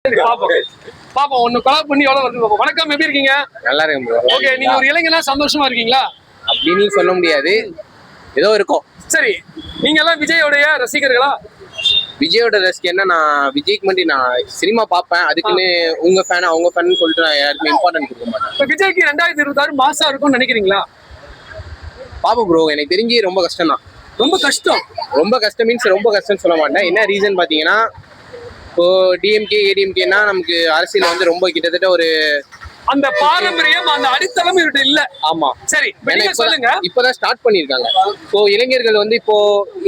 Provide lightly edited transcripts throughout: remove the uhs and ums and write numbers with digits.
பாப்போம் ஒன்னு கொலாப் பண்ணி எவ்வளவு வருது பாப்போம். வணக்கம், எப்படி இருக்கீங்க? நல்லா இருக்கும் ப்ரோ. ஓகே, நீங்க ஒரு இளைஞனா சந்தோஷமா இருக்கீங்களா? அப்படின்னு சொல்ல முடியாது, ஏதோ இருக்கும். சரி, நீங்க எல்லாம் விஜயோடைய ரசிகர்களா? விஜயோட ரசிகர் என்ன, நான் விஜய்க்கு மட்டும் நான் சினிமா பார்ப்பேன், அதுக்குன்னு உங்க ஃபேன் அவங்க ஃபேன் சொல்லிட்டு நான் யாருக்குமே இம்பார்ட்டன்ட் கொடுக்க மாட்டேன். இப்ப விஜய்க்கு 2026 மாசா இருக்கும்னு நினைக்கிறீங்களா? பாப்போம் ப்ரோ, எனக்கு தெரிஞ்சு ரொம்ப கஷ்டம் தான். ரொம்ப கஷ்டம்? ரொம்ப கஷ்டம் மீன்ஸ் ரொம்ப கஷ்டம்னு சொல்ல மாட்டேன். என்ன ரீசன் பாத்தீங்கன்னா, இப்போ டிஎம்கே ஏடிஎம்கேனா நமக்கு அரசியல் வந்து ரொம்ப கிட்டத்தட்ட ஒரு அந்த பாரம்பரியம், அந்த அடித்தளம் இவர்கிட்ட இல்ல. ஆமா சரி, நீங்க சொல்லுங்க. இப்பதான் ஸ்டார்ட் பண்ணிருக்காங்க. ஸோ இளைஞர்கள் வந்து இப்போ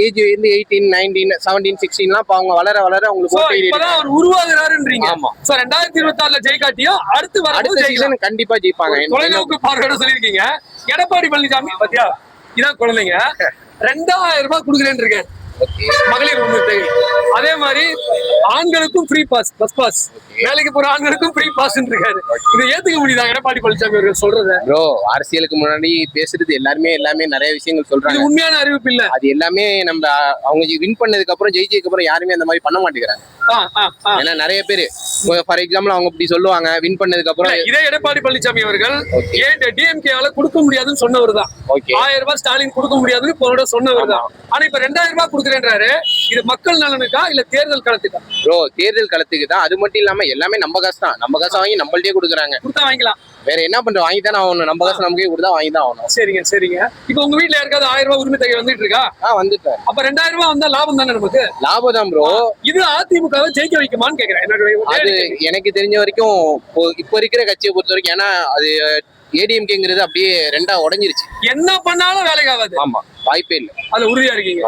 ஏஜ் வந்து 18, 19, 17, 16 அவங்க வளர வளர அவங்களுக்கு இப்பதான் அவர் உருவாகுறாருன்றீங்க. ஆமா. சோ 2026 ஜெயிக்காட்டியும் அடுத்த சீசன் கண்டிப்பா ஜெயிப்பாங்க. தொலைநோக்கு பார்வையோட சொல்லிருக்கீங்க. எடப்பாடி பழனிசாமி பாத்தியா, இதான் குழந்தைங்க 2000 ரூபாய் கொடுக்குறேன்னு இருக்காரு மகளிர் உரிமை. அதே மாதிரி ஆண்களுக்கும் ஃப்ரீ பாஸ், பஸ் பாஸ், வேலைக்கு போற ஆண்களுக்கும் ஃப்ரீ பாஸ் இருக்காரு. இதை ஏத்துக்க முடியுதா எடப்பாடி பழனிசாமி அவர்கள் சொல்றத? ப்ரோ, அரசியலுக்கு முன்னாடி பேசுறது எல்லாமே நிறைய விஷயங்கள் சொல்றாங்க. உண்மையான அறிவிப்பு இல்ல அது எல்லாமே. நம்ம அவங்க வின் பண்ணதுக்கு அப்புறம் ஜெயிச்சதுக்கு அப்புறம் யாருமே அந்த மாதிரி பண்ண மாட்டேங்கிறாங்க. ஏன்னா நிறைய பேரு ஃபார் எக்ஸாம்பிள் அவங்க இப்படி சொல்லுவாங்க, வின் பண்ணதுக்கு அப்புறம். இதே எடப்பாடி பழனிசாமி அவர்கள் டிஎம்கேவால கொடுக்க முடியாதுன்னு சொன்னவர் தான். 1000 ரூபாய் ஸ்டாலின் கொடுக்க முடியாதுன்னு சொன்னவர் தான். ஆனா இப்ப 2000 ரூபாய் கொடுக்குறேன்றாரு. இது மக்கள் நலனுக்கா இல்ல தேர்தல் களத்துக்கா? ப்ரோ, தேர்தல் களத்துக்கு தான். அது மட்டும் இல்லாம எல்லாமே நம்ம காசு தான். நம்ம காசு வாங்கி நம்மள்டே கொடுக்குறாங்க. கொடுத்தா வாங்கிக்கலாம், வேற என்ன பண்றோம்? வாங்கி தானே ஆகணும். நம்ம காசு நமக்கே கொடுத்தா வாங்கி தான் ஆகணும். சரிங்க சரிங்க. இப்ப உங்க வீட்டுல யாருக்காவது 1000 ரூபாய் உரிமை தொகை வந்துட்டு இருக்கா? வந்துட்டேன். அப்ப 2000 ரூபாய் வந்தா லாபம் தானே நமக்கு? லாபம் தான் ப்ரோ. இது அதிமுகவை ஜெயிக்க வைக்குமான்னு கேக்குறேன். அது எனக்கு தெரிஞ்ச வரைக்கும் இப்ப இருக்கிற கட்சியை பொறுத்த வரைக்கும், ஏன்னா அது ஏடிஎம்கேங்கிறது அப்படியே ரெண்டா உடஞ்சிருச்சு. என்ன பண்ணாலும் வேலைக்கு ஆகாது. ஆமா, வாய்ப்பே இல்லை. அது உறுதியா இருக்கீங்க.